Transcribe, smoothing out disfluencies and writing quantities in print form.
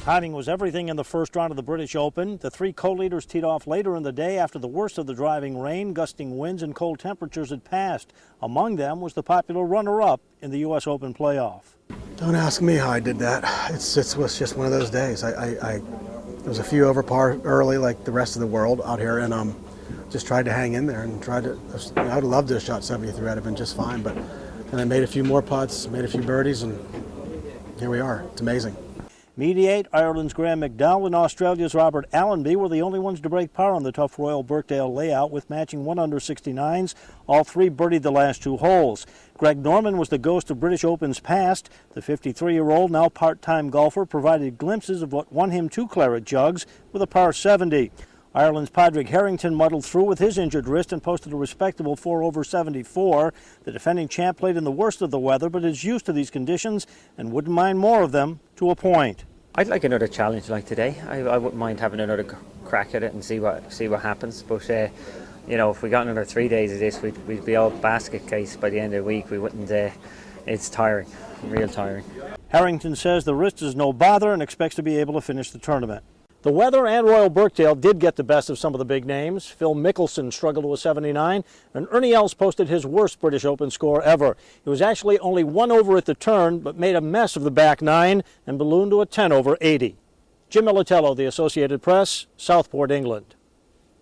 Timing was everything in the first round of the British Open. The three co-leaders teed off later in the day after the worst of the driving rain, gusting winds, and cold temperatures had passed. Among them was the popular runner-up in the U.S. Open playoff. Don't ask me how I did that. It was just one of those days. There was a few over par early, like the rest of the world out here, and just tried to hang in there and tried to. I'd love to have shot 73. I'd have been just fine, but then I made a few more putts, made a few birdies, and here we are. It's amazing. Mediate, Ireland's Graham McDowell, and Australia's Robert Allenby were the only ones to break par on the tough Royal Birkdale layout with matching 1 under 69s. All three birdied the last 2 holes. Greg Norman was the ghost of British Opens past. The 53-year-old, now part-time golfer, provided glimpses of what won him 2 Claret jugs with a par 70. Ireland's PADRAIG Harrington muddled through with his injured wrist and posted a respectable 4 over 74. The defending champ played in the worst of the weather, but is used to these conditions and wouldn't mind more of them to a point. I'd like another challenge like today. I wouldn't mind having another crack at it and see what happens. But you know, if we got another 3 days of this, we'd be all basket case by the end of the week. We wouldn't. It's tiring, real tiring. Harrington says the wrist is no bother and expects to be able to finish the tournament. The weather and Royal Birkdale did get the best of some of the big names. Phil Mickelson struggled to a 79, and Ernie Els posted his worst British Open score ever. He was actually only 1 over at the turn, but made a mess of the back 9 and ballooned to a 10 over 80. Jim Militello, The Associated Press, Southport, England.